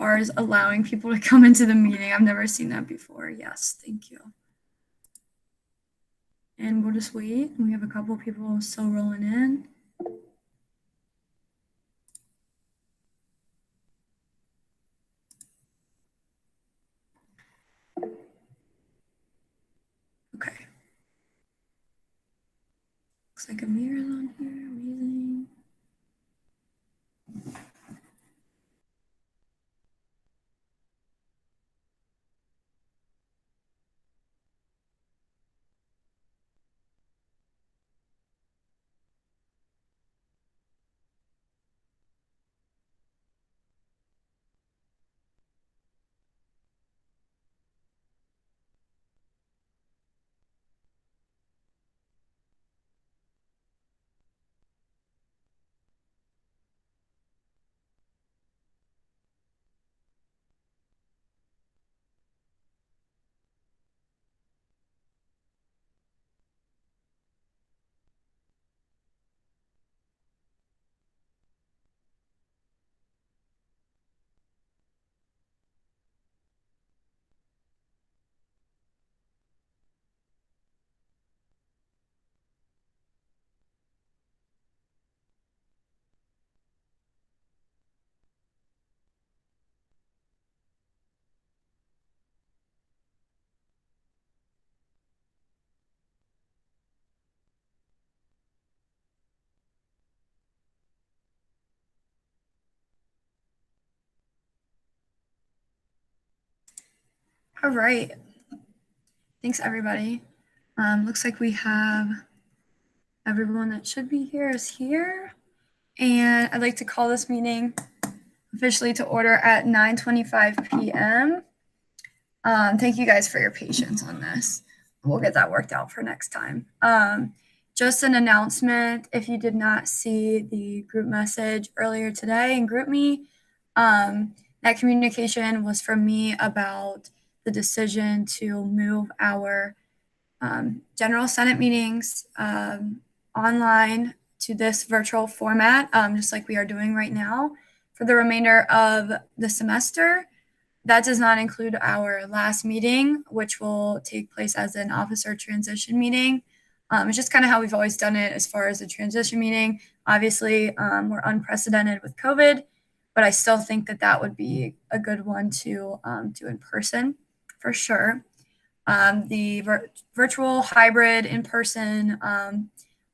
far as allowing people to come into the meeting. I've never seen that before. Yes, thank you. And we'll just wait. We have a couple people still rolling in. Okay. Looks like Amir's on here. Amazing. All right. Thanks, everybody. Looks like we have everyone that should be here is here. And I'd like to call this meeting officially to order at 9:25 p.m. Thank you guys for your patience on this. We'll get that worked out for next time. Just an announcement, if you did not see the group message earlier today in GroupMe, that communication was from me about the decision to move our General Senate meetings online to this virtual format, just like we are doing right now for the remainder of the semester. That does not include our last meeting, which will take place as an officer transition meeting. It's just kind of how we've always done it as far as a transition meeting. Obviously, we're unprecedented with COVID, but I still think that that would be a good one to do in person for sure. The virtual hybrid in-person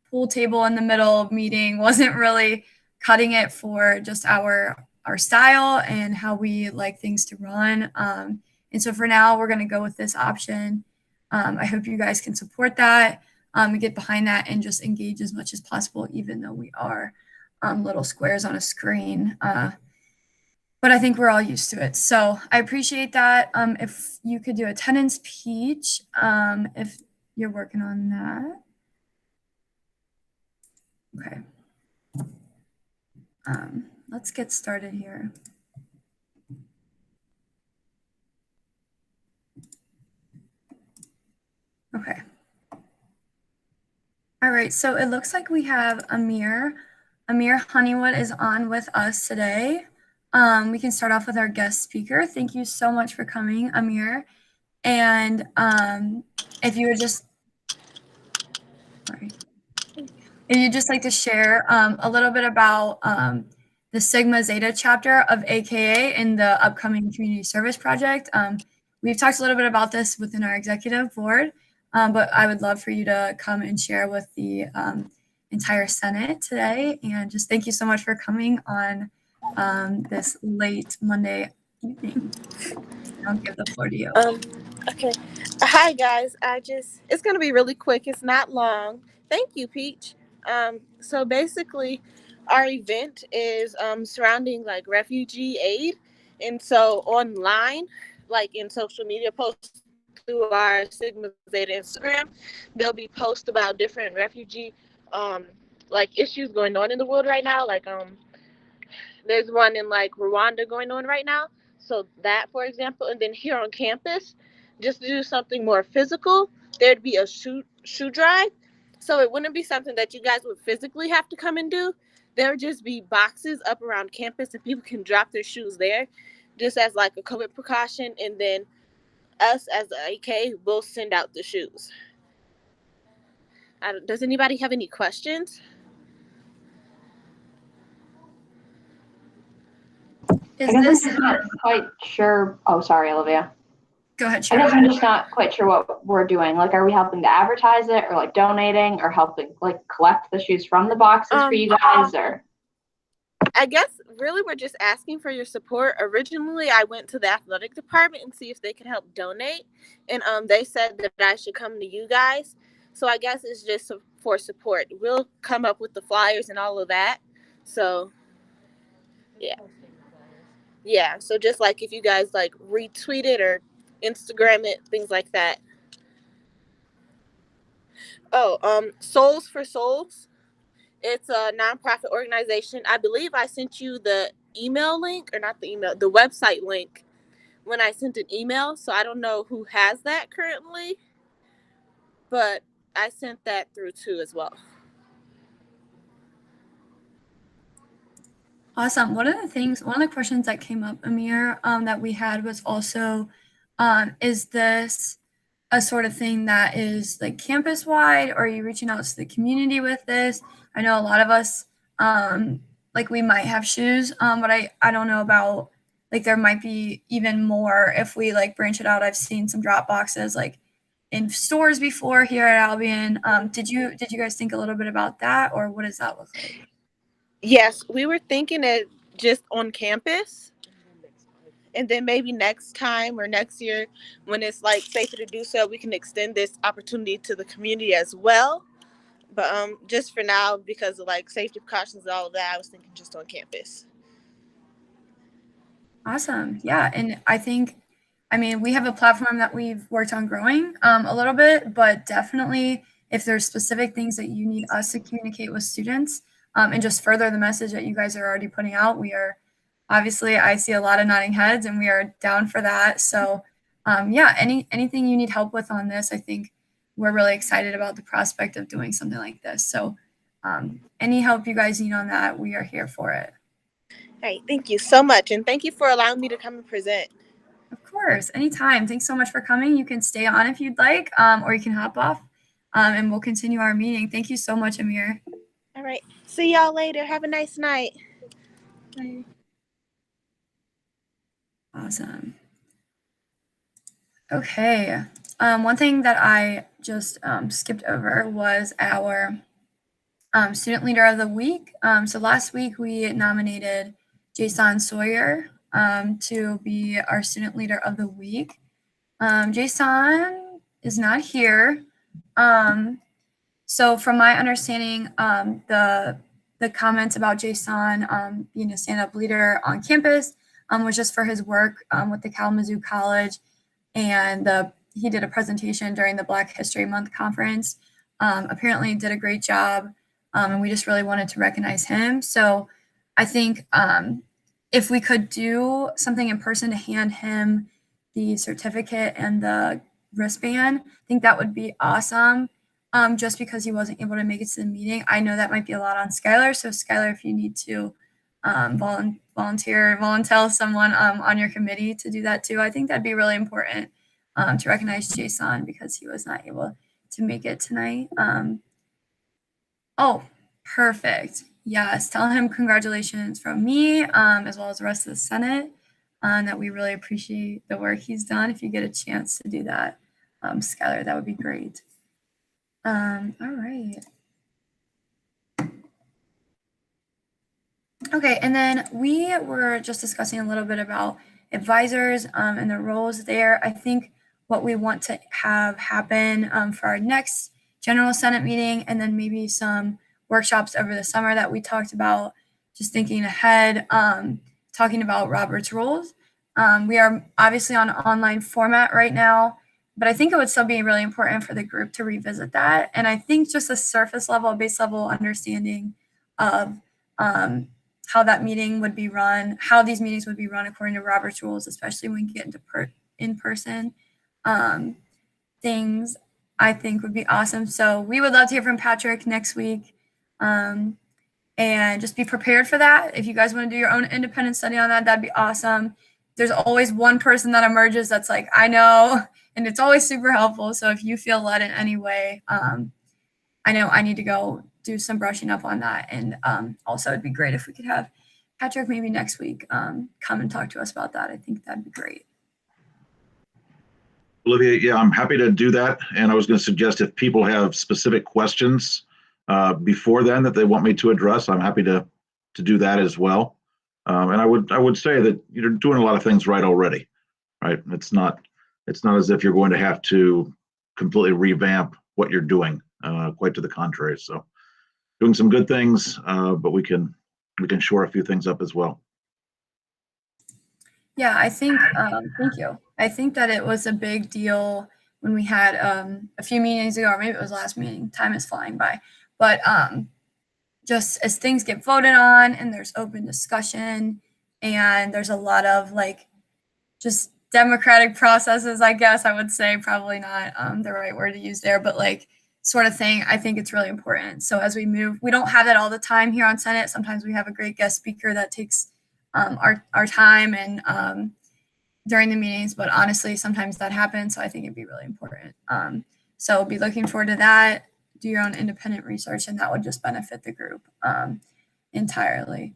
pool table in the middle meeting wasn't really cutting it for just our style and how we like things to run. And so for now, we're going to go with this option. I hope you guys can support that and get behind that and just engage as much as possible, even though we are little squares on a screen. But I think we're all used to it. So I appreciate that. If you could do attendance, Peach, if you're working on that. Okay. Let's get started here. Okay. All right, so it looks like we have Amir. Amir Honeywood is on with us today. We can start off with our guest speaker. Thank you so much for coming, Amir. And if you would just, sorry. If you'd just like to share a little bit about the Sigma Zeta chapter of AKA in the upcoming community service project. We've talked a little bit about this within our executive board, but I would love for you to come and share with the entire Senate today. And just thank you so much for coming on this late Monday evening. I'll give the floor to you. Okay. Hi, guys. It's going to be really quick. It's not long. Thank you, Peach. So basically, our event is surrounding like refugee aid. And so online, like in social media posts through our Sigma Zeta Instagram, there'll be posts about different refugee like issues going on in the world right now. Like there's one in like Rwanda going on right now. So that, for example, and then here on campus, just to do something more physical, there'd be a shoe drive. So it wouldn't be something that you guys would physically have to come and do. There would just be boxes up around campus and people can drop their shoes there. just as like a COVID precaution, and then us as the AK will send out the shoes. Does anybody have any questions? Is I guess this I'm just not quite sure. Oh, sorry, Olivia. go ahead, I Sharon. guess I'm just not quite sure what we're doing. Like, are we helping to advertise it, or like donating, or helping like collect the shoes from the boxes for you guys, or? I guess really we're just asking for your support. Originally, I went to the athletic department and see if they could help donate, and they said that I should come to you guys. So I guess it's just for support. We'll come up with the flyers and all of that. So yeah. So just like if you guys like retweet it or Instagram it, things like that. Oh, Souls for Souls. It's a nonprofit organization. I believe I sent you the email link, or not the email, the website link when I sent an email. So I don't know who has that currently, but I sent that through too as well. Awesome. One of the questions that came up, Amir, that we had was also, is this a sort of thing that is like campus wide, or are you reaching out to the community with this? I know a lot of us, like we might have shoes, but I don't know about, like there might be even more if we like branch it out. I've seen some drop boxes like in stores before here at Albion. Did you guys think a little bit about that, or what does that look like? Yes, we were thinking it just on campus, and then maybe next time or next year when it's like safer to do so, we can extend this opportunity to the community as well. But just for now, because of like safety precautions and all of that, I was thinking just on campus. Awesome. Yeah. And I mean, we have a platform that we've worked on growing a little bit, but definitely if there's specific things that you need us to communicate with students and just further the message that you guys are already putting out, we are obviously, I see a lot of nodding heads and we are down for that. So yeah, anything you need help with on this, I think we're really excited about the prospect of doing something like this. So any help you guys need on that, we are here for it. Hey, thank you so much. And thank you for allowing me to come and present. Of course, anytime. Thanks so much for coming. You can stay on if you'd like, or you can hop off and we'll continue our meeting. Thank you so much, Amir. All right. See y'all later. Have a nice night. Bye. Awesome. Okay. One thing that I just skipped over was our student leader of the week. So last week we nominated Jason Sawyer to be our student leader of the week. Jason is not here. So from my understanding, the comments about Jason being a stand-up leader on campus was just for his work with the Kalamazoo College, and he did a presentation during the Black History Month conference. Apparently did a great job, and we just really wanted to recognize him. So I think if we could do something in person to hand him the certificate and the wristband, I think that would be awesome. Just because he wasn't able to make it to the meeting. I know that might be a lot on Skylar. So Skylar, if you need to volunteer someone on your committee to do that too, I think that'd be really important to recognize Jason because he was not able to make it tonight. Oh, perfect. Yes, tell him congratulations from me as well as the rest of the Senate, that we really appreciate the work he's done. If you get a chance to do that, Skylar, that would be great. All right. Okay, and then we were just discussing a little bit about advisors and the roles there. I think what we want to have happen for our next General Senate meeting, and then maybe some workshops over the summer that we talked about, just thinking ahead, talking about Robert's rules. We are obviously on an online format right now, but I think it would still be really important for the group to revisit that. And I think just a surface level, base level understanding of how that meeting would be run, how these meetings would be run according to Robert's rules, especially when you get into in-person things, I think would be awesome. So we would love to hear from Patrick next week, and just be prepared for that. If you guys want to do your own independent study on that, that'd be awesome. there's always one person that emerges that's like, I know, and it's always super helpful. So if you feel led in any way, I know I need to go do some brushing up on that. And also, it'd be great if we could have Patrick maybe next week come and talk to us about that. I think that'd be great. Olivia, yeah, I'm happy to do that. And I was going to suggest if people have specific questions before then that they want me to address, I'm happy to do that as well. And I would say that you're doing a lot of things right already, right? It's not as if you're going to have to completely revamp what you're doing. Quite to the contrary. So doing some good things, but we can shore a few things up as well. Yeah, I think, thank you. I think that it was a big deal when we had a few meetings ago, or maybe it was last meeting. Time is flying by. But just as things get voted on and there's open discussion and there's a lot of like just democratic processes, I guess I would say, probably not the right word to use there, but like sort of thing, I think it's really important. So as we move, we don't have that all the time here on Senate. Sometimes we have a great guest speaker that takes our time and during the meetings, but honestly, sometimes that happens. So I think it'd be really important. So be looking forward to that. Do your own independent research, and that would just benefit the group entirely.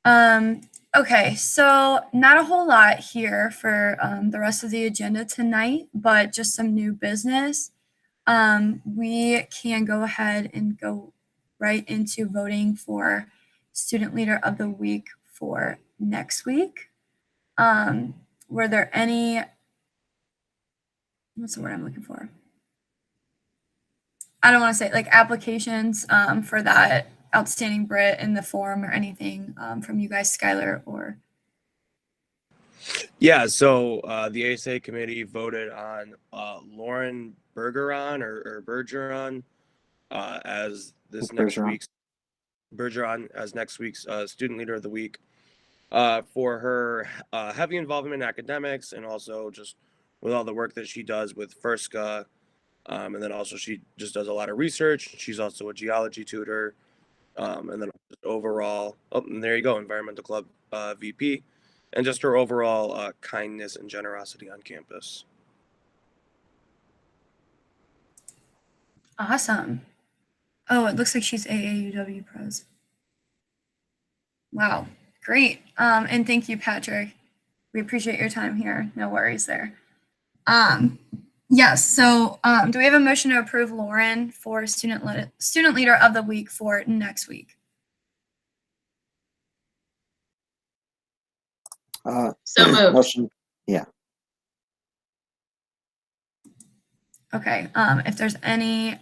Okay, so not a whole lot here for the rest of the agenda tonight, but just some new business. We can go ahead and go right into voting for Student Leader of the Week for next week. Were there any, what's the word I'm looking for? I don't want to say like applications for that outstanding Brit in the form or anything from you guys, Skylar, or? Yeah, so the ASA committee voted on Lauren Bergeron or Bergeron as this next week's Bergeron as next week's Student Leader of the Week for her heavy involvement in academics and also just with all the work that she does with FERSCA. And then also she just does a lot of research. She's also a geology tutor. And then overall, and there you go, Environmental Club VP. And just her overall kindness and generosity on campus. Awesome. Oh, it looks like she's AAUW pres. Wow, great. And thank you, Patrick. We appreciate your time here. No worries there. Yes, so do we have a motion to approve Lauren for Student Leader of the Week for next week? So moved. Motion. Yeah. Okay, if there's any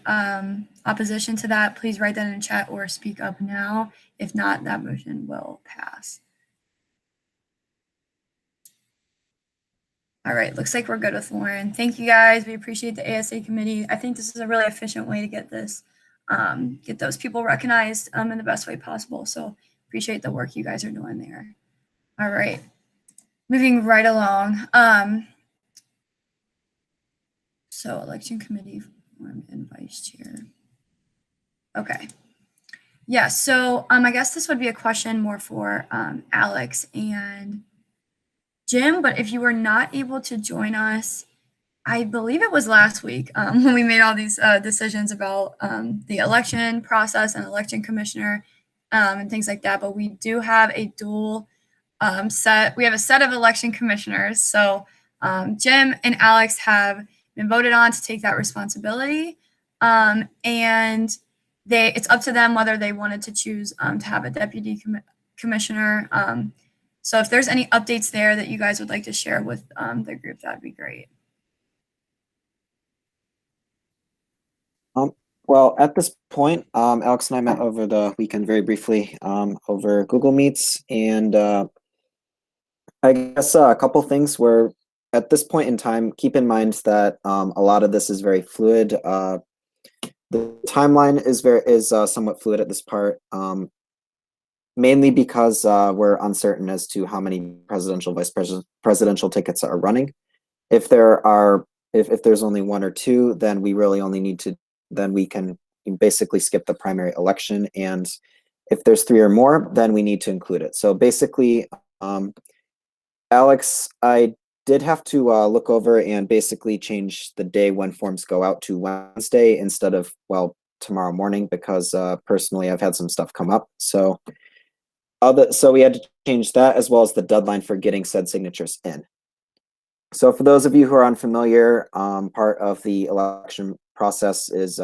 opposition to that, please write that in chat or speak up now. If not, that motion will pass. All right, looks like we're good with Lauren. Thank you guys. We appreciate the ASA committee. I think this is a really efficient way to get this, get those people recognized in the best way possible. So appreciate the work you guys are doing there. All right, moving right along. So election committee form and vice chair. Okay. Yeah, so I guess this would be a question more for Alex and Jim, but if you were not able to join us, I believe it was last week when we made all these decisions about the election process and election commissioner and things like that, but we do have a dual set. We have a set of election commissioners. So Jim and Alex have been voted on to take that responsibility. And it's up to them whether they wanted to choose to have a deputy commissioner. So if there's any updates there that you guys would like to share with the group, that'd be great. Well, at this point, Alex and I met over the weekend very briefly over Google Meets, and I guess a couple things were, at this point in time, keep in mind that a lot of this is very fluid. The timeline is somewhat fluid at this part, mainly because we're uncertain as to how many presidential, vice presidential tickets are running. If there's only one or two, then we really only need to, then we can basically skip the primary election. And if there's three or more, then we need to include it. So basically, Alex, I did have to look over and basically change the day when forms go out to Wednesday instead of, well, tomorrow morning, because personally I've had some stuff come up. So we had to change that, as well as the deadline for getting said signatures in. So for those of you who are unfamiliar, part of the election process is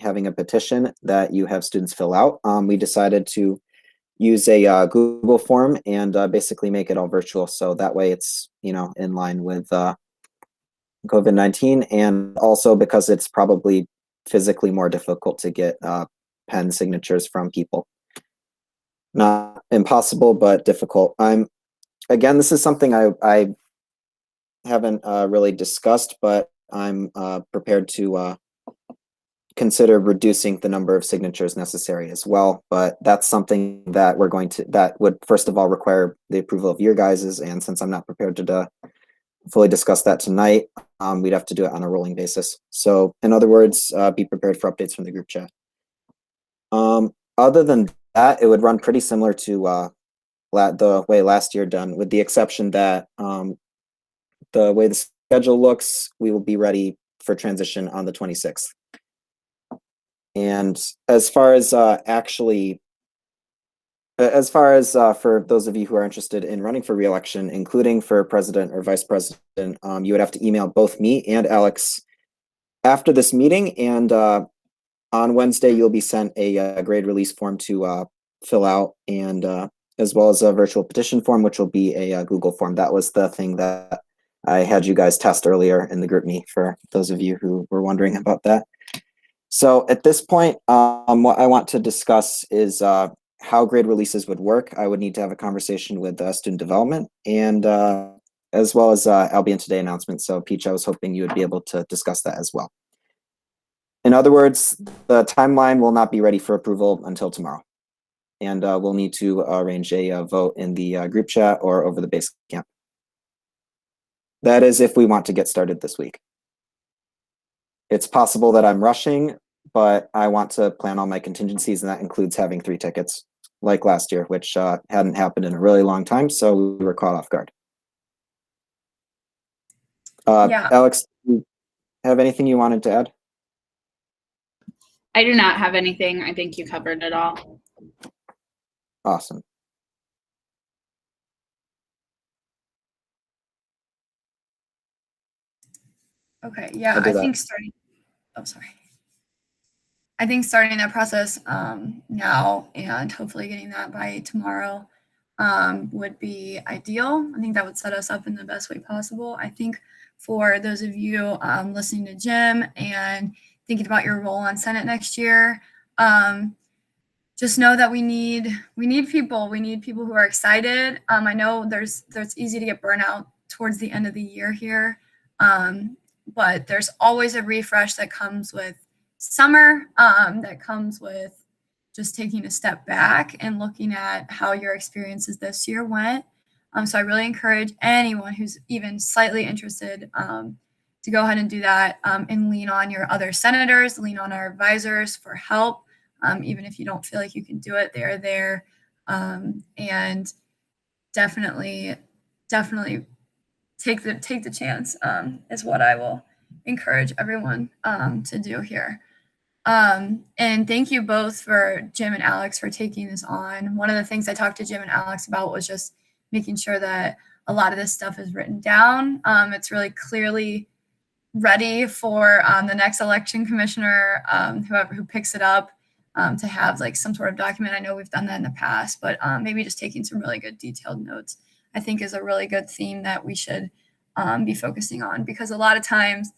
having a petition that you have students fill out. We decided to use a Google form and basically make it all virtual. So that way it's, in line with COVID-19, and also because it's probably physically more difficult to get pen signatures from people. Not impossible, but difficult. Again, this is something I haven't really discussed, but I'm prepared to consider reducing the number of signatures necessary as well. But that's something that that would first of all require the approval of your guys's, and since I'm not prepared to fully discuss that tonight, we'd have to do it on a rolling basis. So in other words, be prepared for updates from the group chat. Other than that, it would run pretty similar to the way last year done, with the exception that the way the schedule looks, we will be ready for transition on the 26th. And as far as for those of you who are interested in running for re-election, including for president or vice president, you would have to email both me and Alex after this meeting, and on Wednesday you'll be sent a grade release form to fill out, and as well as a virtual petition form, which will be a Google form. That was the thing that I had you guys test earlier in the group me, for those of you who were wondering about that. So at this point, what I want to discuss is how grade releases would work. I would need to have a conversation with student development, and as well as Albion Today announcement. So Peach, I was hoping you would be able to discuss that as well. In other words, the timeline will not be ready for approval until tomorrow, and we'll need to arrange a vote in the group chat or over the base camp. That is if we want to get started this week. It's possible that I'm rushing, but I want to plan all my contingencies, and that includes having 3 tickets like last year, which hadn't happened in a really long time, so we were caught off guard. Yeah. Alex, do you have anything you wanted to add? I do not have anything. I think you covered it all. Awesome. Okay, yeah, I'll do I that. think I think starting that process now and hopefully getting that by tomorrow would be ideal. I think that would set us up in the best way possible. I think for those of you listening to Jim and thinking about your role on Senate next year, just know that we need people. We need people who are excited. I know there's easy to get burnout towards the end of the year here. But there's always a refresh that comes with summer, that comes with just taking a step back and looking at how your experiences this year went. So I really encourage anyone who's even slightly interested to go ahead and do that, and lean on your other senators, lean on our advisors for help. Even if you don't feel like you can do it, they're there. And definitely take the chance is what I will encourage everyone to do here. And thank you both, for Jim and Alex, for taking this on. One of the things I talked to Jim and Alex about was just making sure that a lot of this stuff is written down. It's really clearly ready for the next election commissioner, who picks it up, to have like some sort of document. I know we've done that in the past, but maybe just taking some really good detailed notes, I think, is a really good theme that we should be focusing on, because a lot of times,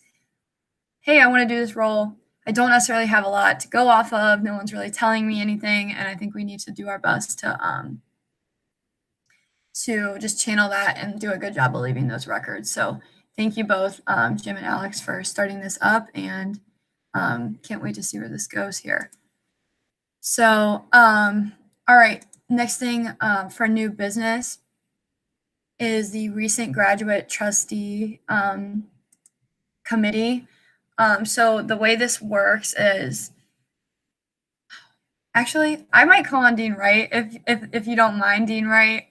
hey, I want to do this role. I don't necessarily have a lot to go off of. No one's really telling me anything. And I think we need to do our best to just channel that and do a good job of leaving those records. So thank you both, Jim and Alex, for starting this up, and can't wait to see where this goes here. So, all right, next thing for new business is the recent graduate trustee committee. So the way this works is, actually, I might call on Dean Wright if you don't mind, Dean Wright.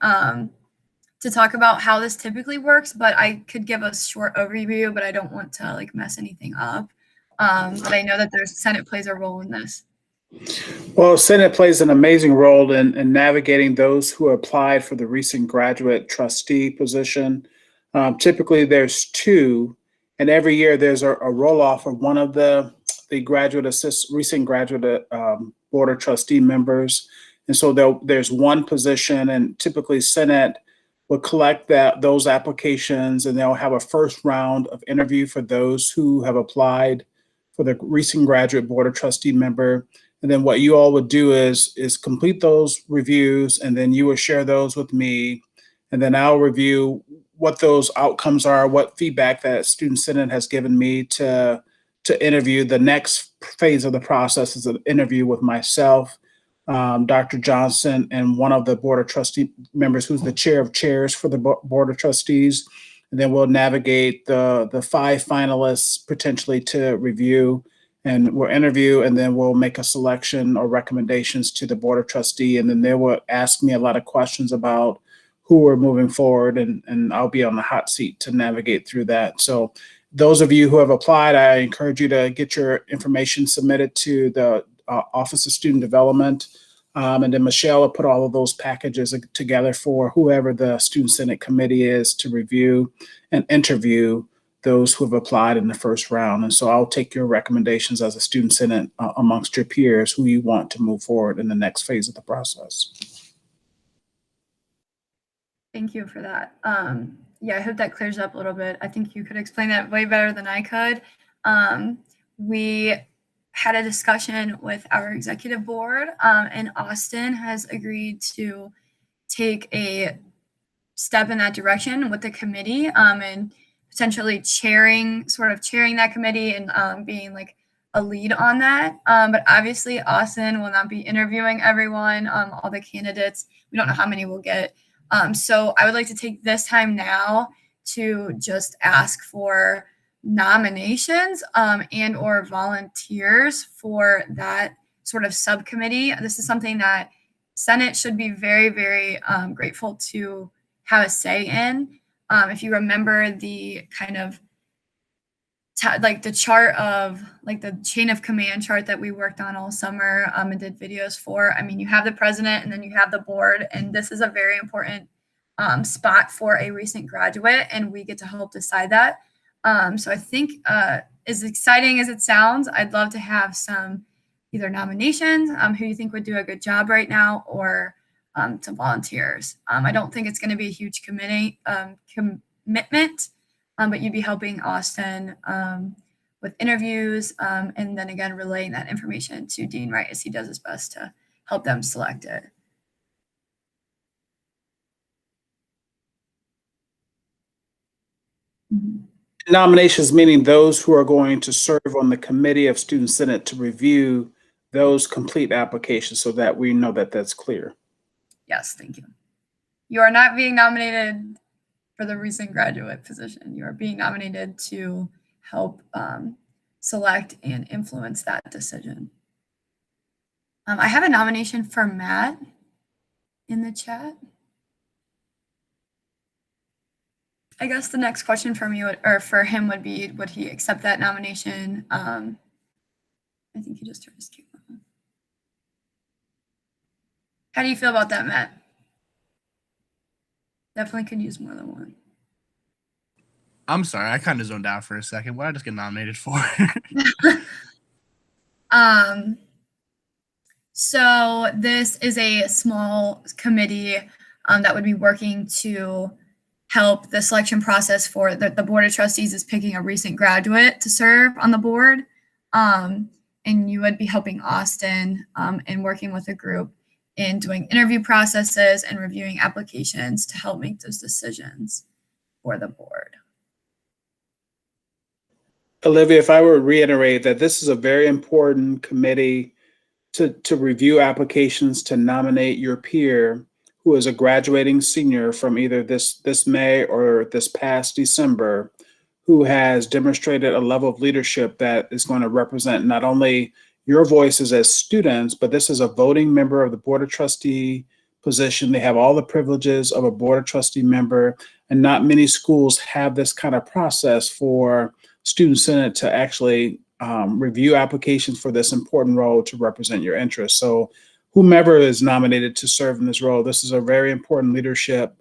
to talk about how this typically works, but I could give a short overview, but I don't want to like mess anything up. But I know that there's Senate plays a role in this. Well, Senate plays an amazing role in navigating those who applied for the recent graduate trustee position. Typically, there's two, and every year there's a roll-off of one of the recent graduate board of trustee members. And so there's one position, and typically Senate will collect those applications, and they'll have a first round of interview for those who have applied for the recent graduate board of trustee member. And then what you all would do is complete those reviews, and then you will share those with me. And then I'll review what those outcomes are, what feedback that Student Senate has given me to interview. The next phase of the process is an interview with myself, Dr. Johnson, and one of the board of trustee members who's the chair of chairs for the board of trustees. And then we'll navigate the 5 finalists potentially to review, and we'll interview, and then we'll make a selection or recommendations to the board of trustee. And then they will ask me a lot of questions about who we're moving forward, and I'll be on the hot seat to navigate through that. So those of you who have applied, I encourage you to get your information submitted to the Office of Student Development. And then Michelle will put all of those packages together for whoever the Student Senate committee is to review and interview those who have applied in the first round. And so I'll take your recommendations as a Student Senate amongst your peers who you want to move forward in the next phase of the process. Thank you for that. Yeah, I hope that clears up a little bit. I think you could explain that way better than I could. We had a discussion with our executive board, and Austin has agreed to take a step in that direction with the committee, and potentially chairing that committee and being like a lead on that. But obviously Austin will not be interviewing everyone, all the candidates. We don't know how many we'll get. So I would like to take this time now to just ask for nominations and or volunteers for that sort of subcommittee. This is something that Senate should be very, very grateful to have a say in. If you remember the kind of like the chart of like the chain of command chart that we worked on all summer and did videos for, I mean, you have the president and then you have the board, and this is a very important spot for a recent graduate, and we get to help decide that. So I think as exciting as it sounds, I'd love to have some either nominations, who you think would do a good job right now, or some volunteers. I don't think it's going to be a huge commitment, but you'd be helping Austin with interviews, and then again, relaying that information to Dean Wright as he does his best to help them select it. Nominations meaning those who are going to serve on the committee of Student Senate to review those complete applications, so that we know that that's clear. Yes, thank you. You are not being nominated for the recent graduate position. You are being nominated to help select and influence that decision. I have a nomination for Matt in the chat. I guess the next question for me for him would be, would he accept that nomination? I think he just turned his camera on. How do you feel about that, Matt? Definitely could use more than one. I'm sorry, I kind of zoned out for a second. What did I just get nominated for? So this is a small committee that would be working to help the selection process for the board of trustees is picking a recent graduate to serve on the board. And you would be helping Austin and working with a group in doing interview processes and reviewing applications to help make those decisions for the board. Olivia, if I were to reiterate that this is a very important committee to review applications to nominate your peer who is a graduating senior from either this May or this past December, who has demonstrated a level of leadership that is going to represent not only your voices as students, but this is a voting member of the Board of Trustee position. They have all the privileges of a board of trustee member, and not many schools have this kind of process for student senate to actually review applications for this important role to represent your interests. So whomever is nominated to serve in this role, this is a very important leadership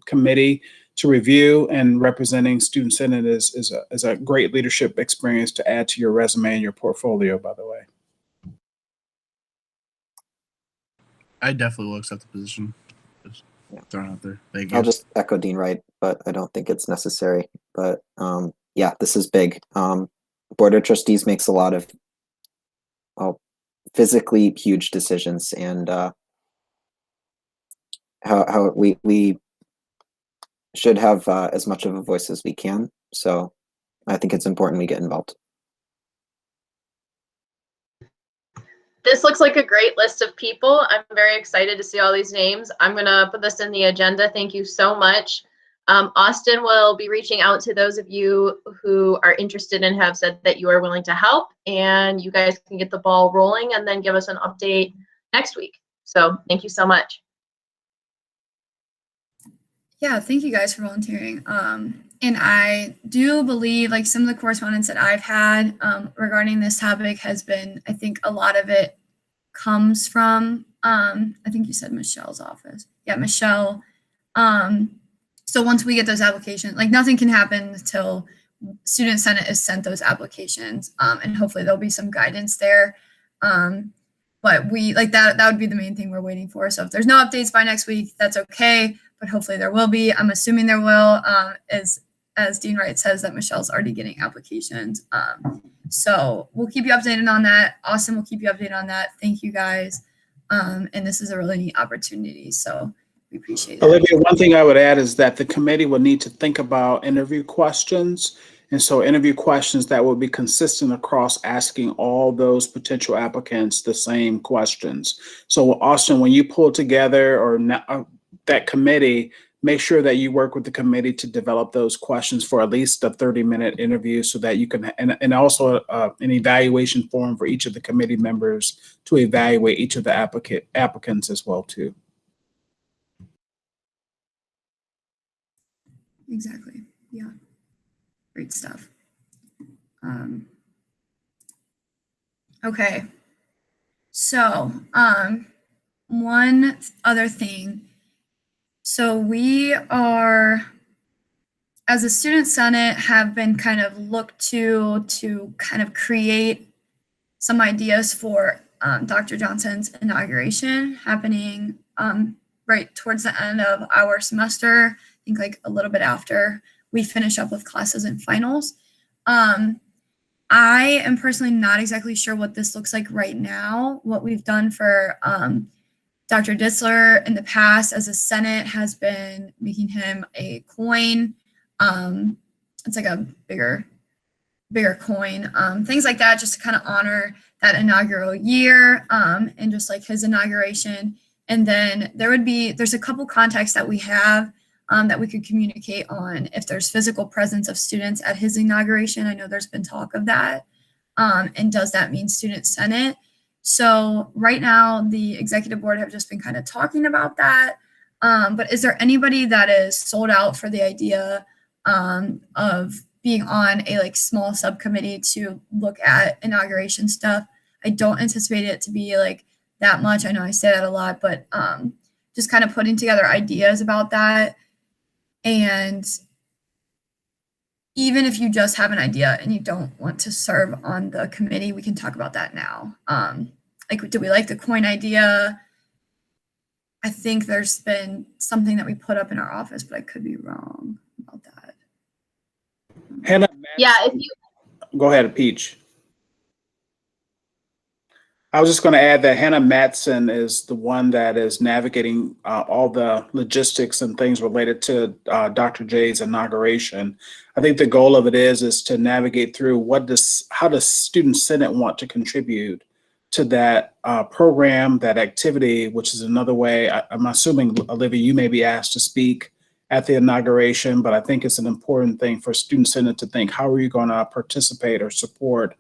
committee to review, and representing student senate is a great leadership experience to add to your resume and your portfolio, by the way. I definitely will accept the position. Just throwing it out there. Thank you. I'll just echo Dean Wright, but I don't think it's necessary. But yeah, this is big. Board of Trustees makes a lot of physically huge decisions, and how we should have as much of a voice as we can. So I think it's important we get involved. This looks like a great list of people. I'm very excited to see all these names. I'm going to put this in the agenda. Thank you so much. Austin will be reaching out to those of you who are interested and have said that you are willing to help, and you guys can get the ball rolling and then give us an update next week. So thank you so much. Yeah, thank you guys for volunteering. And I do believe, like, some of the correspondence that I've had regarding this topic has been, I think a lot of it comes from, I think you said Michelle's office. Yeah, Michelle. So once we get those applications, like, nothing can happen until Student Senate is sent those applications, and hopefully there'll be some guidance there. But we, like, that would be the main thing we're waiting for. So if there's no updates by next week, that's okay, but hopefully there will be. I'm assuming there will, as Dean Wright says, that Michelle's already getting applications. So we'll keep you updated on that. Austin will keep you updated on that. Thank you guys. And this is a really neat opportunity. So we appreciate it. Olivia, one thing I would add is that the committee will need to think about interview questions. And so interview questions that will be consistent across asking all those potential applicants the same questions. So Austin, when you pull together that committee, make sure that you work with the committee to develop those questions for at least a 30-minute interview, so that you can, and also an evaluation form for each of the committee members to evaluate each of the applicants as well too. Exactly. Yeah. Great stuff. Okay. So, one other thing. So we are, as a Student Senate, have been kind of looked to kind of create some ideas for Dr. Johnson's inauguration happening right towards the end of our semester. I think like a little bit after we finish up with classes and finals. I am personally not exactly sure what this looks like right now. What we've done for Dr. Ditzler in the past as a Senate has been making him a coin. It's like a bigger coin, things like that, just to kind of honor that inaugural year and just like his inauguration. And then there's a couple contacts that we have that we could communicate on if there's physical presence of students at his inauguration. I know there's been talk of that. And does that mean Student Senate? So right now, the executive board have just been kind of talking about that. But is there anybody that is sold out for the idea of being on a like small subcommittee to look at inauguration stuff? I don't anticipate it to be like that much. I know I say that a lot, but just kind of putting together ideas about that. And even if you just have an idea and you don't want to serve on the committee, we can talk about that now. Like, do we like the coin idea? I think there's been something that we put up in our office, but I could be wrong about that. Hannah, Yeah, if you go ahead, Peach. I was just going to add that Hannah Matson is the one that is navigating all the logistics and things related to Dr. J's inauguration. I think the goal of it is to navigate through how does Student Senate want to contribute to that program, that activity, which is another way. I'm assuming, Olivia, you may be asked to speak at the inauguration, but I think it's an important thing for Student Senate to think, how are you going to participate or support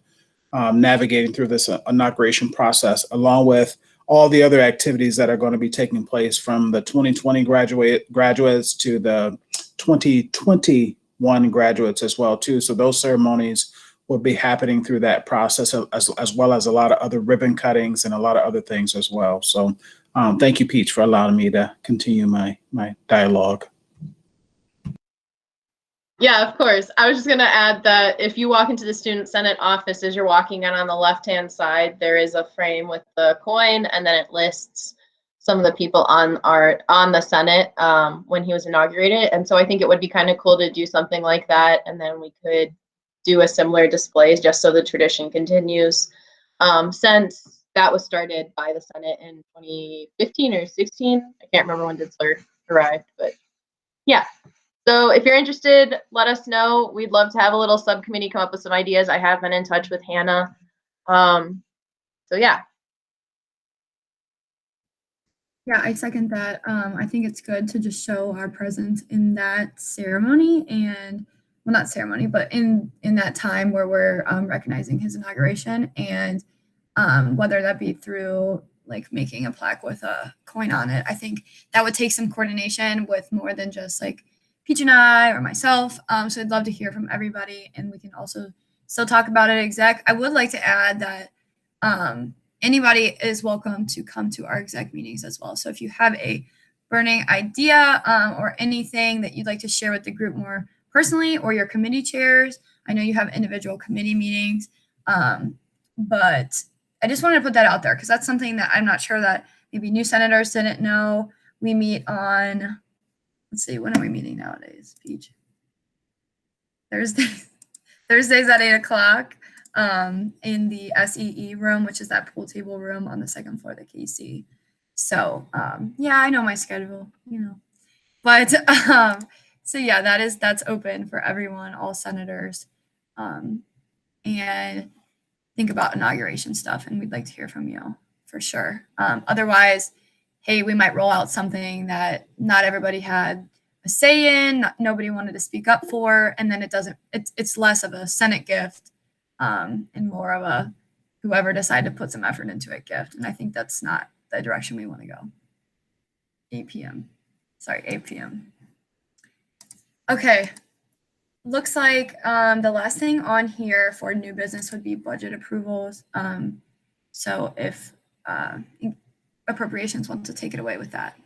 navigating through this inauguration process, along with all the other activities that are going to be taking place, from the 2020 graduates to the 2021 graduates as well too. So those ceremonies will be happening through that process, as well as a lot of other ribbon cuttings and a lot of other things as well. So thank you, Peach, for allowing me to continue my dialogue. Yeah, of course. I was just going to add that if you walk into the Student Senate office, as you're walking in on the left-hand side, there is a frame with the coin, and then it lists some of the people on the Senate when he was inaugurated. And so I think it would be kind of cool to do something like that, and then we could do a similar display just so the tradition continues. Since that was started by the Senate in 2015 or 16, I can't remember when Ditzler arrived, but yeah. So if you're interested, let us know. We'd love to have a little subcommittee come up with some ideas. I have been in touch with Hannah. So yeah. Yeah, I second that. I think it's good to just show our presence in that ceremony, and well, not ceremony, but in that time where we're recognizing his inauguration, and whether that be through like making a plaque with a coin on it. I think that would take some coordination with more than just like Peach and I or myself. So I'd love to hear from everybody, and we can also still talk about it exec. I would like to add that anybody is welcome to come to our exec meetings as well. So if you have a burning idea or anything that you'd like to share with the group more personally, or your committee chairs, I know you have individual committee meetings, but I just wanted to put that out there because that's something that I'm not sure that maybe new senators didn't know. We meet on, let's see, when are we meeting nowadays, Peach? Thursdays at 8 o'clock in the SEE room, which is that pool table room on the second floor of the KC. So yeah, I know my schedule, you know, but so yeah, that's open for everyone, all senators, and think about inauguration stuff, and we'd like to hear from you for sure. Otherwise, hey, we might roll out something that not everybody had a say in, nobody wanted to speak up for, and then it's less of a Senate gift and more of a whoever decided to put some effort into it gift. And I think that's not the direction we want to go. 8 p.m. Okay. Looks like the last thing on here for new business would be budget approvals. So if appropriations wants to take it away with that.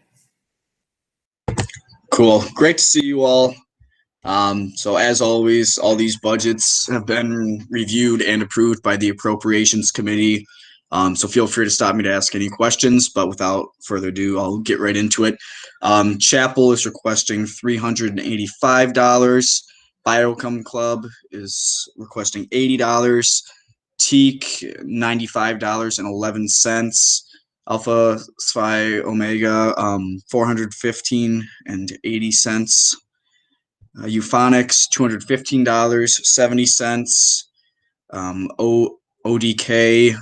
Cool. Great to see you all. So as always, all these budgets have been reviewed and approved by the Appropriations Committee. So feel free to stop me to ask any questions, but without further ado, I'll get right into it. Chapel is requesting $385. Biochem Club is requesting $80. Teak, $95.11. Alpha Psi Omega, $415.80. Euphonics, $215.70. ODK,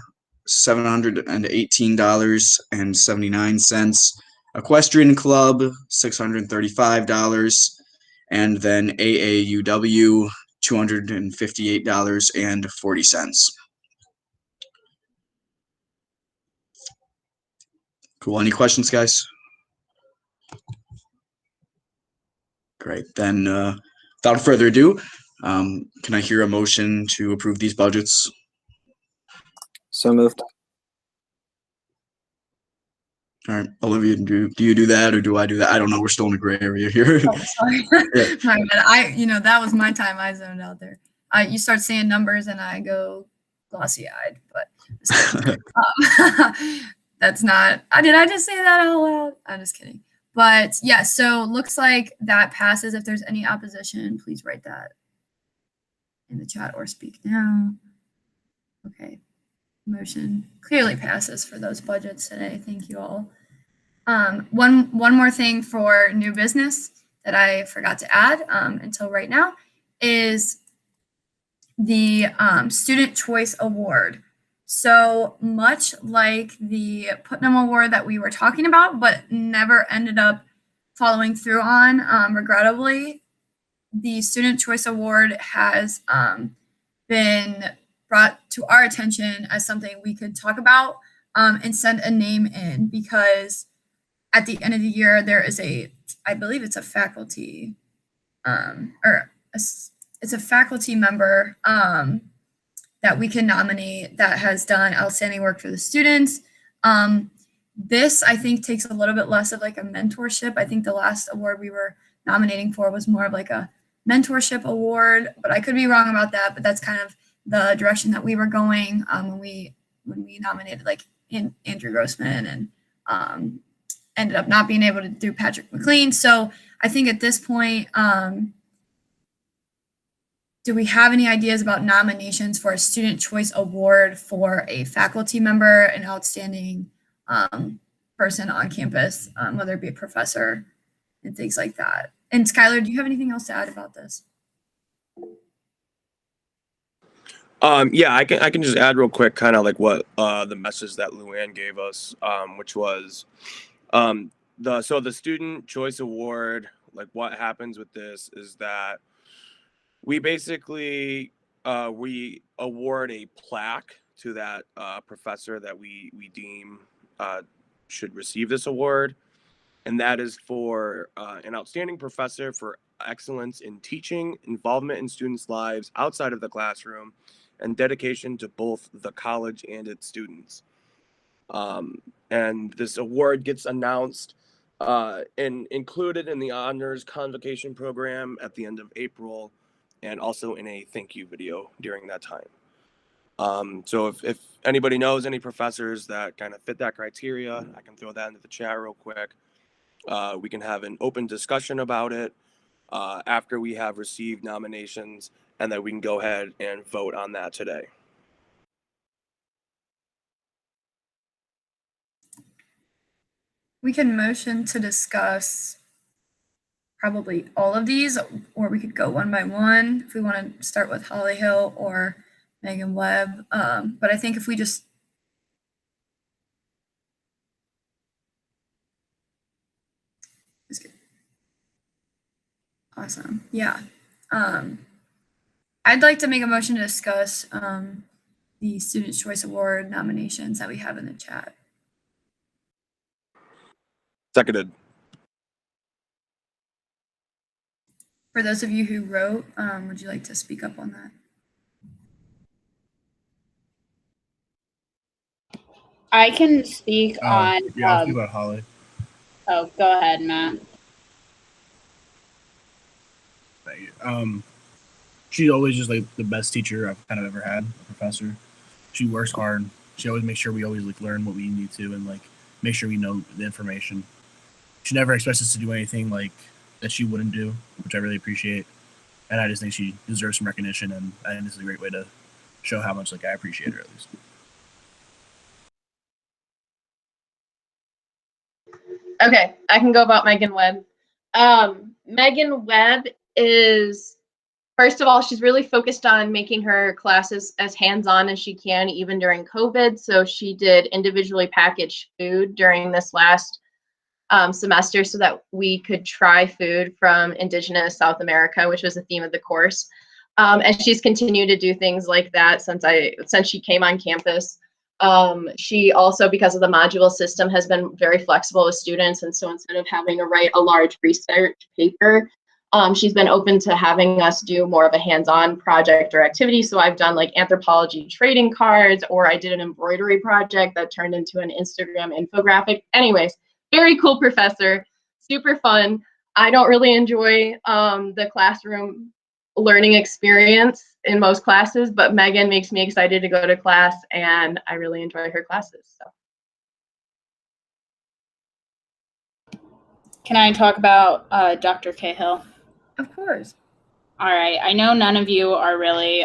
$718.79. Equestrian Club, $635. And then AAUW, $258.40. Cool. Any questions, guys? Great. Then without further ado, can I hear a motion to approve these budgets? So moved. All right, Olivia, do you do that or do I do that? I don't know. We're still in a gray area here. Oh, sorry. My bad. That was my time. I zoned out there. You start saying numbers and I go glossy-eyed, but that's not. Did I just say that out loud? I'm just kidding. But yeah, so looks like that passes. If there's any opposition, please write that in the chat or speak now. Okay. Motion clearly passes for those budgets today. Thank you all. One more thing for new business that I forgot to add until right now is the Student Choice Award. So much like the Putnam Award that we were talking about, but never ended up following through on, regrettably, the Student Choice Award has been brought to our attention as something we could talk about and send a name in, because at the end of the year, there is I believe it's a faculty, it's a faculty member that we can nominate that has done outstanding work for the students. This, I think, takes a little bit less of like a mentorship. I think the last award we were nominating for was more of like a mentorship award, but I could be wrong about that. But that's kind of the direction that we were going when we nominated like Andrew Grossman, and ended up not being able to do Patrick McLean. So I think at this point, do we have any ideas about nominations for a Student Choice Award for a faculty member, an outstanding person on campus, whether it be a professor and things like that? And Skylar, do you have anything else to add about this? Yeah, I can just add real quick, kind of like what the message that Luann gave us, which was the Student Choice Award. Like, what happens with this is that we basically we award a plaque to that professor that we deem should receive this award, and that is for an outstanding professor for excellence in teaching, involvement in students' lives outside of the classroom, and dedication to both the college and its students. And this award gets announced and included in the honors convocation program at the end of April, and also in a thank you video during that time. So if anybody knows any professors that kind of fit that criteria, I can throw that into the chat real quick. We can have an open discussion about it after we have received nominations, and then we can go ahead and vote on that today. We can motion to discuss probably all of these, or we could go one by one if we want to start with Holly Hill or Megan Webb. But I think if we just awesome. Yeah. I'd like to make a motion to discuss the Students' Choice Award nominations that we have in the chat. Seconded. For those of you who wrote, would you like to speak up on that? I can speak on. Yeah, I'll speak about Holly. Oh, go ahead, Matt. She's always just like the best teacher I've kind of ever had, a professor. She works hard. She always makes sure we always like learn what we need to and like make sure we know the information. She never expects us to do anything like that she wouldn't do, which I really appreciate. And I just think she deserves some recognition, and I think this is a great way to show how much like I appreciate her at least. Okay, I can go about Megan Webb. Megan Webb is, first of all, she's really focused on making her classes as hands-on as she can, even during COVID. So she did individually packaged food during this last semester so that we could try food from Indigenous South America, which was the theme of the course. And she's continued to do things like that since she came on campus. She also, because of the module system, has been very flexible with students. And so instead of having to write a large research paper, she's been open to having us do more of a hands-on project or activity. So I've done like anthropology trading cards, or I did an embroidery project that turned into an Instagram infographic. Anyways, very cool professor, super fun. I don't really enjoy the classroom learning experience in most classes, but Megan makes me excited to go to class, and I really enjoy her classes. So. Can I talk about Dr. Cahill? Of course. All right. I know none of you are really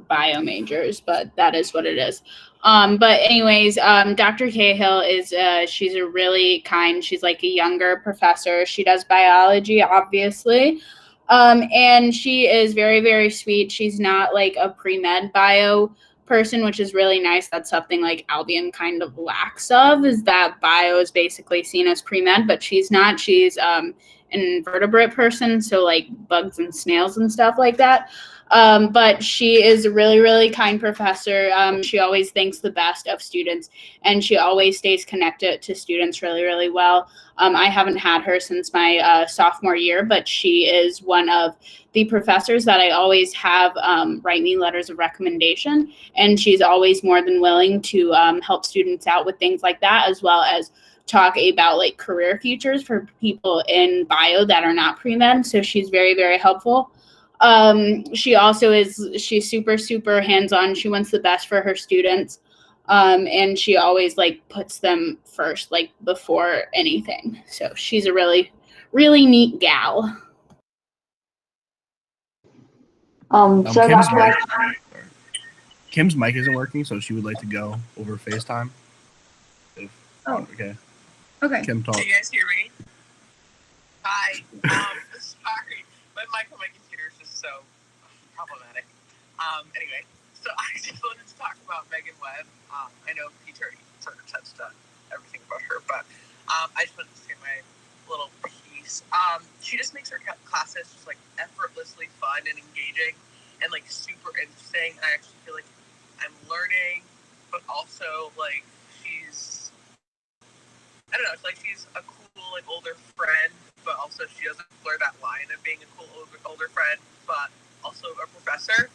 bio majors, but that is what it is. But anyways, Dr. Cahill is, she's a really kind, she's like a younger professor. She does biology, obviously. And she is very, very sweet. She's not like a pre-med bio person, which is really nice. That's something like Albion kind of lacks of, is that bio is basically seen as pre-med, but she's not. She's an invertebrate person, so like bugs and snails and stuff like that. But she is a really, really kind professor. She always thinks the best of students, and she always stays connected to students really, really well. I haven't had her since my sophomore year, but she is one of the professors that I always have write me letters of recommendation, and she's always more than willing to help students out with things like that, as well as talk about like career futures for people in bio that are not pre-med. So she's very, very helpful. She also she's super, super hands-on. She wants the best for her students. And she always like puts them first, like before anything. So she's a really, really neat gal. So Dr. Kim's mic isn't working, so she would like to go over FaceTime. Okay. Okay. Kim, talk. Can you guys hear me? Hi. Sorry. My mic on my computer is just so problematic. Anyway, so I just wanted to talk about Megan Webb. I know Peter already sort of touched on everything about her, but I just wanted to say my little piece. She just makes her classes just like effortlessly fun and engaging and like super interesting. I actually feel like I'm learning, but also like I don't know, it's like she's a cool like older friend, but also she doesn't blur that line of being a cool older friend, but also a professor.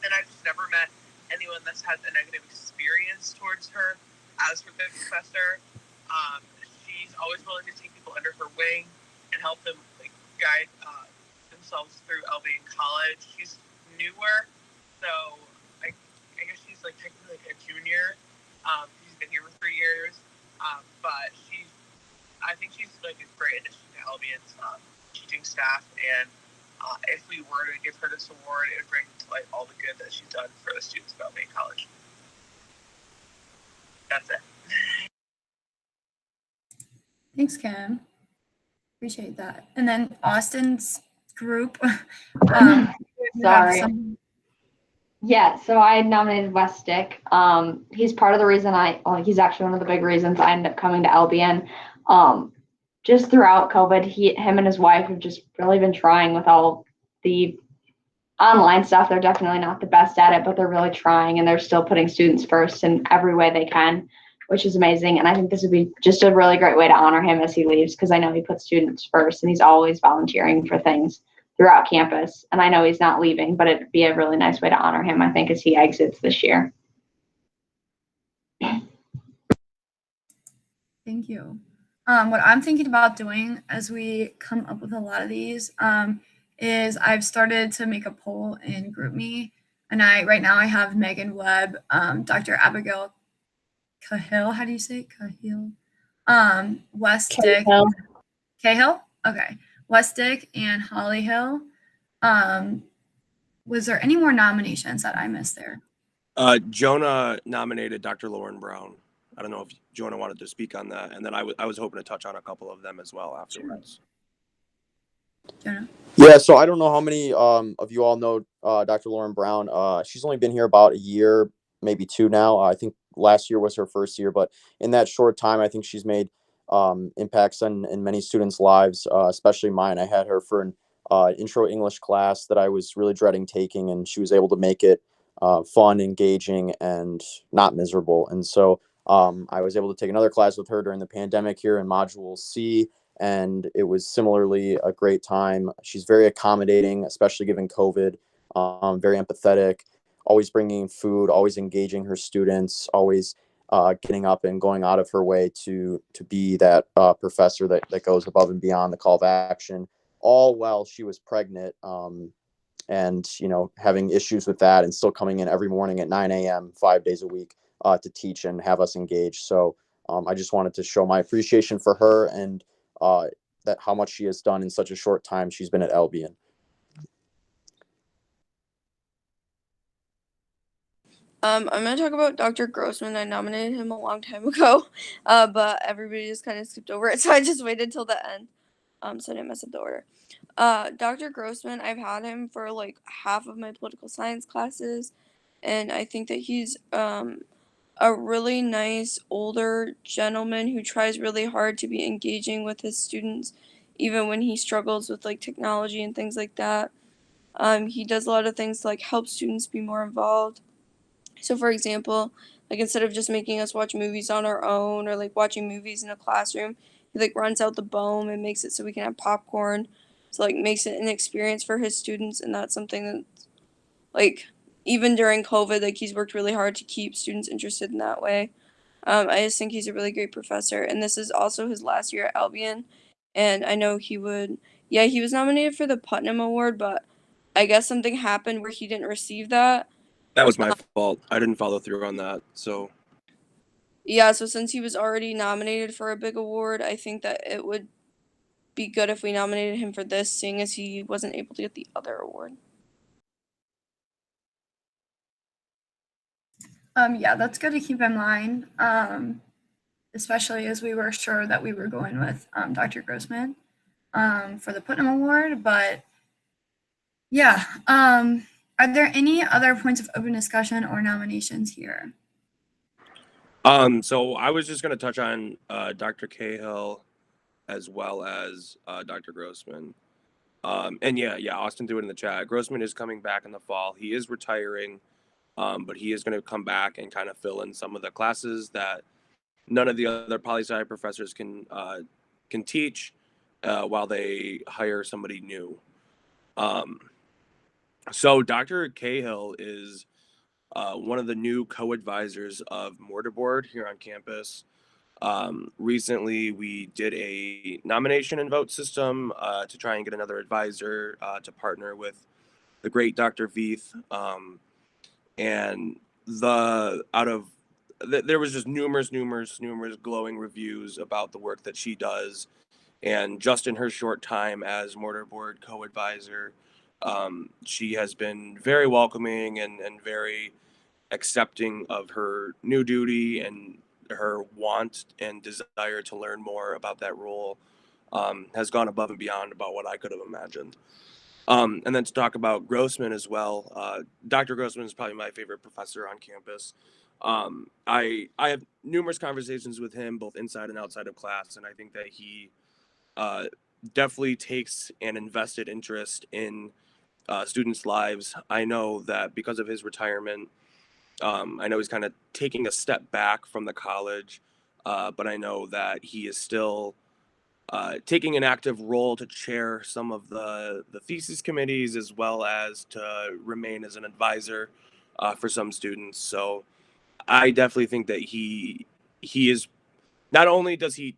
And I've just never met anyone that's had a negative experience towards her as her professor. She's always willing to take people under her wing and help them like guide themselves through Albion College. She's newer, so I guess she's like technically like a junior. She's been here for 3 years. But I think she's like a great addition to Albion's teaching staff, and if we were to give her this award, it would bring to light all the good that she's done for the students of Albion College. That's it. Thanks, Kim. Appreciate that. And then Austin's group. Sorry. Yeah, so I nominated Wes Stick. He's part of the reason he's actually one of the big reasons I ended up coming to Albion. Just throughout COVID, him and his wife have just really been trying with all the online stuff. They're definitely not the best at it, but they're really trying, and they're still putting students first in every way they can, which is amazing. And I think this would be just a really great way to honor him as he leaves, because I know he puts students first, and he's always volunteering for things throughout campus. And I know he's not leaving, but it'd be a really nice way to honor him, I think, as he exits this year. Thank you. What I'm thinking about doing as we come up with a lot of these is I've started to make a poll in GroupMe, and right now I have Megan Webb, Dr. Abigail Cahill. How do you say it? Cahill? Wes Stick. Cahill? Okay. Wes Stick and Holly Hill. Was there any more nominations that I missed there? Jonah nominated Dr. Lauren Brown. I don't know if Jonah wanted to speak on that, and then I was hoping to touch on a couple of them as well afterwards. Jonah? Yeah, so I don't know how many of you all know Dr. Lauren Brown. She's only been here about a year, maybe 2 now. I think last year was her first year, but in that short time, I think she's made impacts in many students' lives, especially mine. I had her for an intro English class that I was really dreading taking, and she was able to make it fun, engaging, and not miserable. And so I was able to take another class with her during the pandemic here in Module C, and it was similarly a great time. She's very accommodating, especially given COVID, very empathetic, always bringing food, always engaging her students, always getting up and going out of her way to be that professor that goes above and beyond the call of action, all while she was pregnant and, having issues with that, and still coming in every morning at 9 a.m., 5 days a week to teach and have us engaged. So I just wanted to show my appreciation for her and that how much she has done in such a short time she's been at Albion. I'm going to talk about Dr. Grossman. I nominated him a long time ago, but everybody just kind of skipped over it, so I just waited till the end, so I didn't mess up the order. Dr. Grossman, I've had him for like half of my political science classes, and I think that he's a really nice older gentleman who tries really hard to be engaging with his students, even when he struggles with like technology and things like that. He does a lot of things to like help students be more involved. So for example, like instead of just making us watch movies on our own or like watching movies in a classroom, he like runs out the BOEM and makes it so we can have popcorn. So like makes it an experience for his students, and that's something that like even during COVID, like he's worked really hard to keep students interested in that way. I just think he's a really great professor, and this is also his last year at Albion. And I know he was nominated for the Putnam Award, but I guess something happened where he didn't receive that. That was my fault. I didn't follow through on that. So Yeah, so since he was already nominated for a big award, I think that it would be good if we nominated him for this, seeing as he wasn't able to get the other award. Yeah, that's good to keep in mind, especially as we were sure that we were going with Dr. Grossman for the Putnam Award. But yeah, are there any other points of open discussion or nominations here? So I was just going to touch on Dr. Cahill as well as Dr. Grossman. And yeah, Austin threw it in the chat. Grossman is coming back in the fall. He is retiring, but he is going to come back and kind of fill in some of the classes that none of the other poli-sci professors can teach while they hire somebody new. So Dr. Cahill is one of the new co-advisors of Mortarboard here on campus. Recently, we did a nomination and vote system to try and get another advisor to partner with the great Dr. Veith. And there was just numerous glowing reviews about the work that she does. And just in her short time as Mortarboard co-advisor, she has been very welcoming and very accepting of her new duty, and her want and desire to learn more about that role has gone above and beyond about what I could have imagined. And then to talk about Grossman as well, Dr. Grossman is probably my favorite professor on campus. I have numerous conversations with him both inside and outside of class, and I think that he definitely takes an invested interest in students' lives. I know that because of his retirement, I know he's kind of taking a step back from the college, but I know that he is still taking an active role to chair some of the thesis committees, as well as to remain as an advisor for some students. So I definitely think that he is, not only does he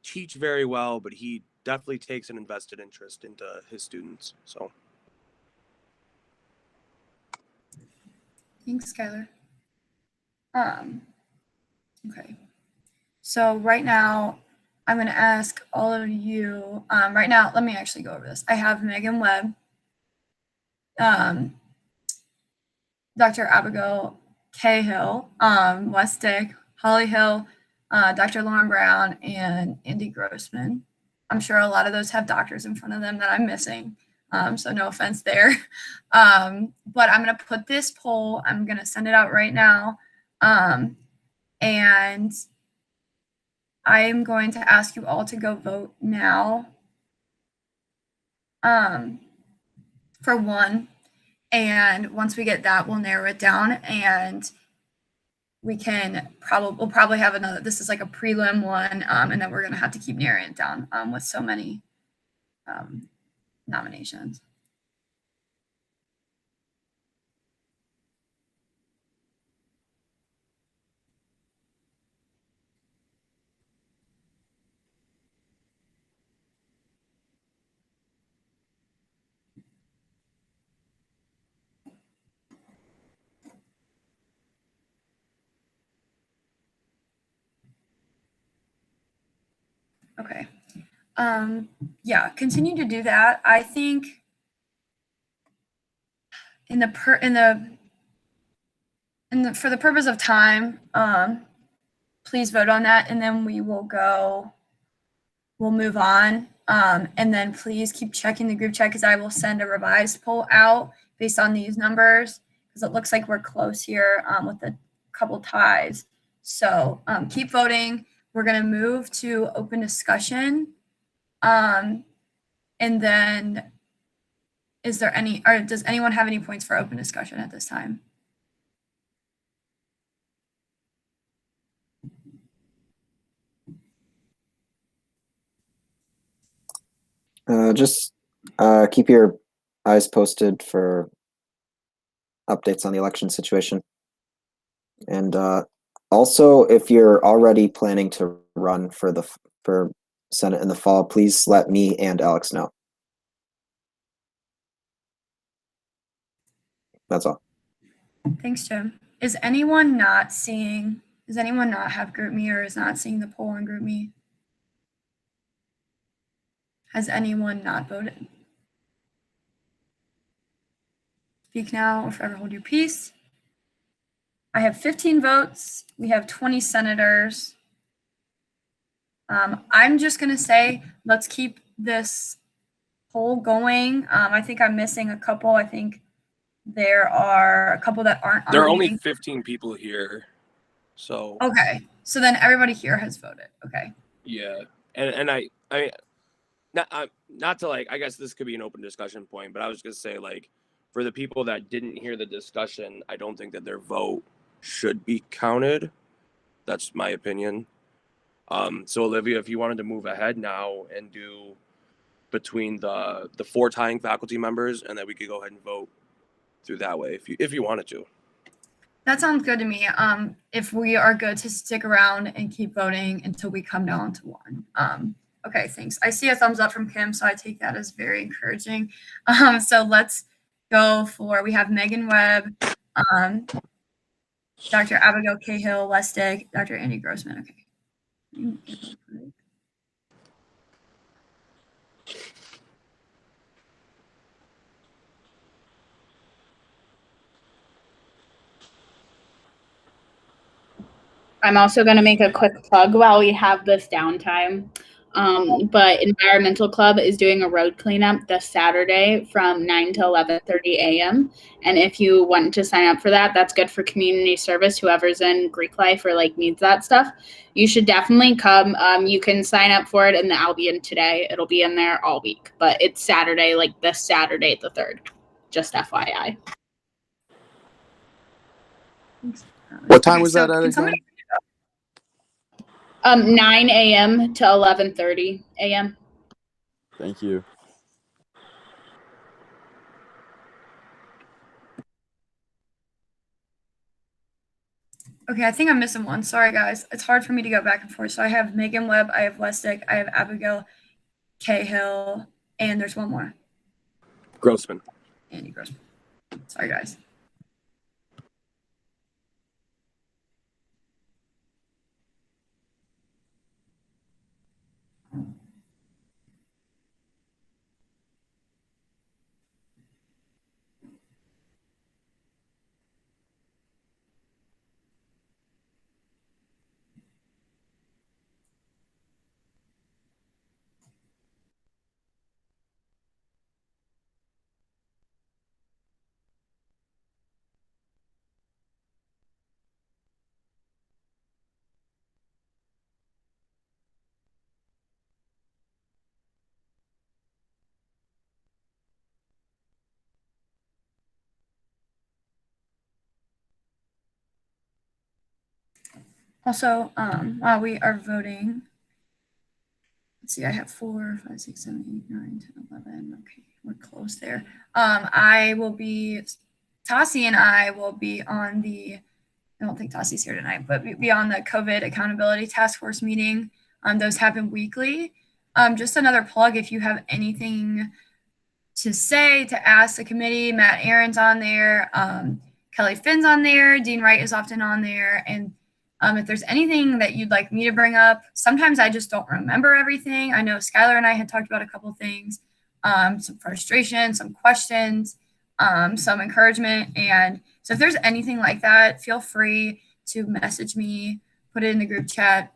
teach very well, but he definitely takes an invested interest into his students. So Thanks, Skylar. Okay. So right now, I'm going to ask all of you, right now, let me actually go over this. I have Megan Webb, Dr. Abigail Cahill, Wes Dick, Holly Hill, Dr. Lauren Brown, and Andy Grossman. I'm sure a lot of those have doctors in front of them that I'm missing. So no offense there. But I'm going to put this poll, I'm going to send it out right now. And I am going to ask you all to go vote now for one. And once we get that, we'll narrow it down, and we'll probably have another, this is like a prelim one, and then we're going to have to keep narrowing it down with so many nominations. Okay. Yeah, continue to do that. I think for the purpose of time, please vote on that, and then we'll move on. And then please keep checking the group chat, because I will send a revised poll out based on these numbers, because it looks like we're close here with a couple ties. So keep voting. We're going to move to open discussion. And then is there any, or does anyone have any points for open discussion at this time? Just keep your eyes posted for updates on the election situation. And also, if you're already planning to run for Senate in the fall, please let me and Alex know. That's all. Thanks, Jim. Does anyone not have GroupMe or is not seeing the poll on GroupMe? Has anyone not voted? Speak now or forever hold your peace. I have 15 votes. We have 20 senators. I'm just going to say, let's keep this poll going. I think I'm missing a couple. I think there are a couple that aren't on There are the only meeting. 15 people here. So Okay. So then everybody here has voted. Okay. yeah. And I not to like, I guess this could be an open discussion point, but I was gonna say, like, for the people that didn't hear the discussion, I don't think that their vote should be counted. That's my opinion. So Olivia, if you wanted to move ahead now and do between the 4 tying faculty members, and then we could go ahead and vote through that way if you wanted to. That sounds good to me. If we are good to stick around and keep voting until we come down to 1. Okay, thanks. I see a thumbs up from Kim, so I take that as very encouraging. So let's go for, we have Megan Webb, Dr. Abigail Cahill, Lustig, Dr. Andy Grossman. Okay. I'm also going to make a quick plug while we have this downtime. But Environmental Club is doing a road cleanup this Saturday from 9 to 11:30 a.m. And if you want to sign up for that, that's good for community service. Whoever's in Greek life or like needs that stuff, you should definitely come. You can sign up for it in the Albion today. It'll be in there all week, but it's Saturday, like this Saturday, the 3rd. Just FYI. What time was that at again? 9 a.m. to 11:30 a.m. Thank you. Okay, I think I'm missing one. Sorry, guys. It's hard for me to go back and forth. So I have Megan Webb, I have Lustig, I have Abigail Cahill, and there's one more. Grossman. Andy Grossman. Sorry, guys. Also, while we are voting, let's see, I have 4, 5, 6, 7, 8, 9, 10, 11. Okay, we're close there. Tassie and I will be on I don't think Tassie's here tonight, but be on the COVID Accountability Task Force meeting. Those happen weekly. Just another plug, if you have anything to say, to ask the committee, Matt Aaron's on there, Kelly Finn's on there, Dean Wright is often on there, and if there's anything that you'd like me to bring up, sometimes I just don't remember everything. I know Skylar and I had talked about a couple things, some frustration, some questions, some encouragement. And so if there's anything like that, feel free to message me, put it in the group chat.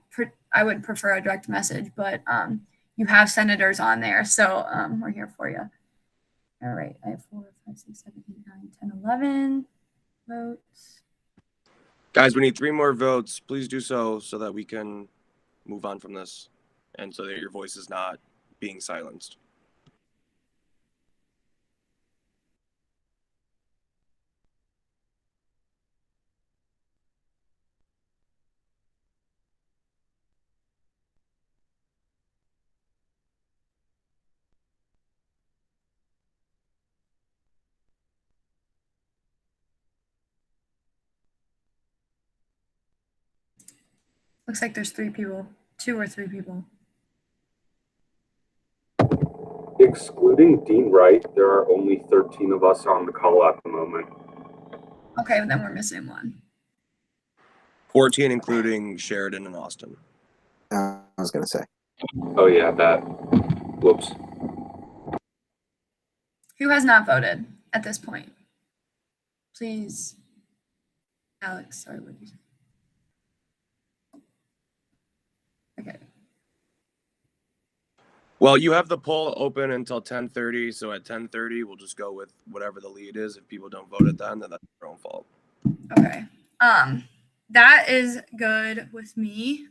I would prefer a direct message, but you have senators on there. So we're here for you. All right, I have 4, 5, 6, 7, 8, 9, 10, 11 votes. Guys, we need 3 more votes. Please do so that we can move on from this and so that your voice is not being silenced. Looks like there's 3 people, 2 or 3 people. Excluding Dean Wright, there are only 13 of us on the call at the moment. Okay, then we're missing 1. 14, including Sheridan and Austin. I was gonna say. Oh yeah, that. Whoops. Who has not voted at this point? Please. Alex, sorry, what did you say? Okay. Well, you have the poll open until 10:30, so at 10:30 we'll just go with whatever the lead is. If people don't vote at then that's their own fault. Okay. That is good with me.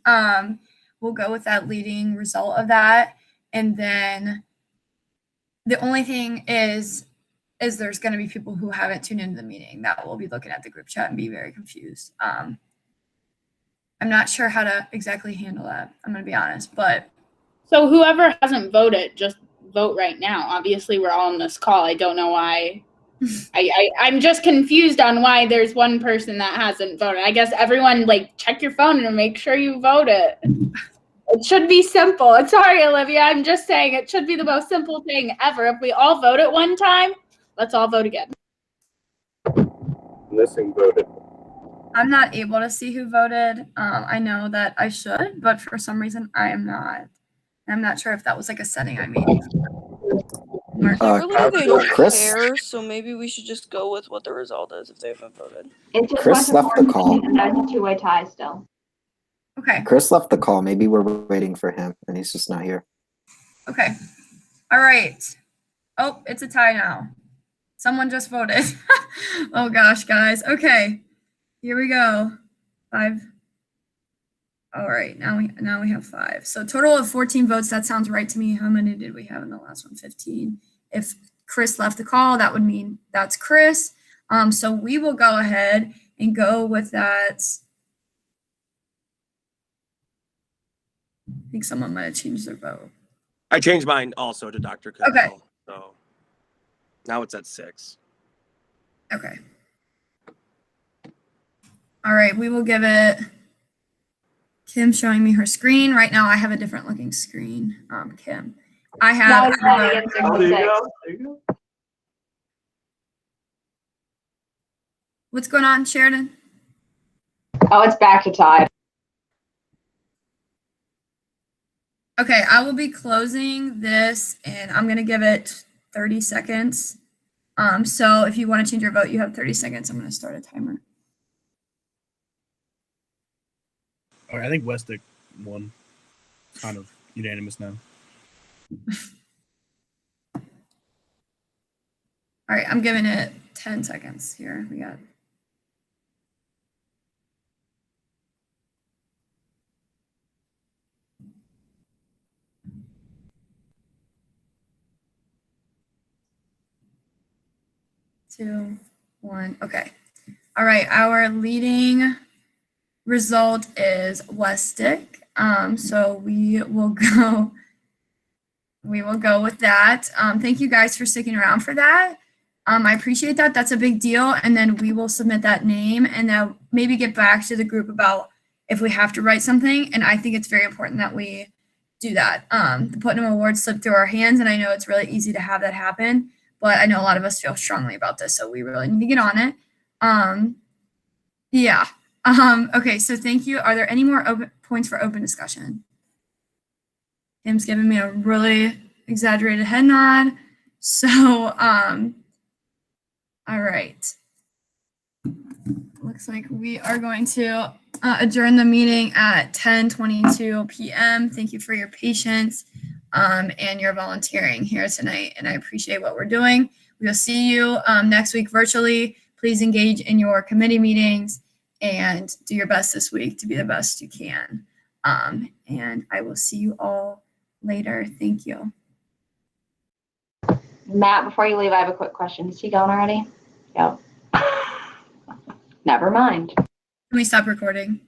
We'll go with that leading result of that. And then the only thing is there's going to be people who haven't tuned into the meeting that will be looking at the group chat and be very confused. I'm not sure how to exactly handle that. I'm going to be honest, but. So whoever hasn't voted, just vote right now. Obviously, we're all on this call. I don't know why. I'm just confused on why there's one person that hasn't voted. I guess everyone, like, check your phone and make sure you voted. It should be simple. Sorry, Olivia. I'm just saying it should be the most simple thing ever. If we all vote at one time, let's all vote again. Missing voted. I'm not able to see who voted. I know that I should, but for some reason I am not. I'm not sure if that was like a setting I made. Really, they don't Chris? care, so maybe we should just go with what the result is if they haven't voted. It just Chris went to left the 14, call. and that was a 2-way tie still. Okay. Chris left the call. Maybe we're waiting for him and he's just not here. Okay. All right. Oh, it's a tie now. Someone just voted. Oh gosh, guys. Okay. Here we go. 5. All right. Now we have 5. So total of 14 votes. That sounds right to me. How many did we have in the last one? 15. If Chris left the call, that would mean that's Chris. So we will go ahead and go with that. I think someone might have changed their vote. I changed mine also to Dr. Cahill. Okay. So now it's at 6. Okay. All right, we will give it. Kim showing me her screen. Right now I have a different looking screen. Kim. I have. There you go. What's going on, Sheridan? Oh, it's back to tie. Okay, I will be closing this and I'm gonna give it 30 seconds. So if you want to change your vote, you have 30 seconds. I'm gonna start a timer. All right, I think Westick won. Kind of unanimous now. All right, I'm giving it 10 seconds here. We got. Two, 1. Okay. All right. Our leading result is Westick. So we will go with that. Thank you guys for sticking around for that. I appreciate that. That's a big deal. And then we will submit that name and then maybe get back to the group about if we have to write something. And I think it's very important that we do that. The Putnam Awards slipped through our hands, and I know it's really easy to have that happen. But I know a lot of us feel strongly about this, so we really need to get on it. Yeah. Okay, so thank you. Are there any more points for open discussion? Kim's giving me a really exaggerated head nod. So, all right. Looks like we are going to adjourn the meeting at 10:22 p.m. Thank you for your patience. And your volunteering here tonight. And I appreciate what we're doing. We'll see you next week virtually. Please engage in your committee meetings and do your best this week to be the best you can. And I will see you all later. Thank you. Matt, before you leave, I have a quick question. Is he gone already? Yep. Never mind. Can we stop recording?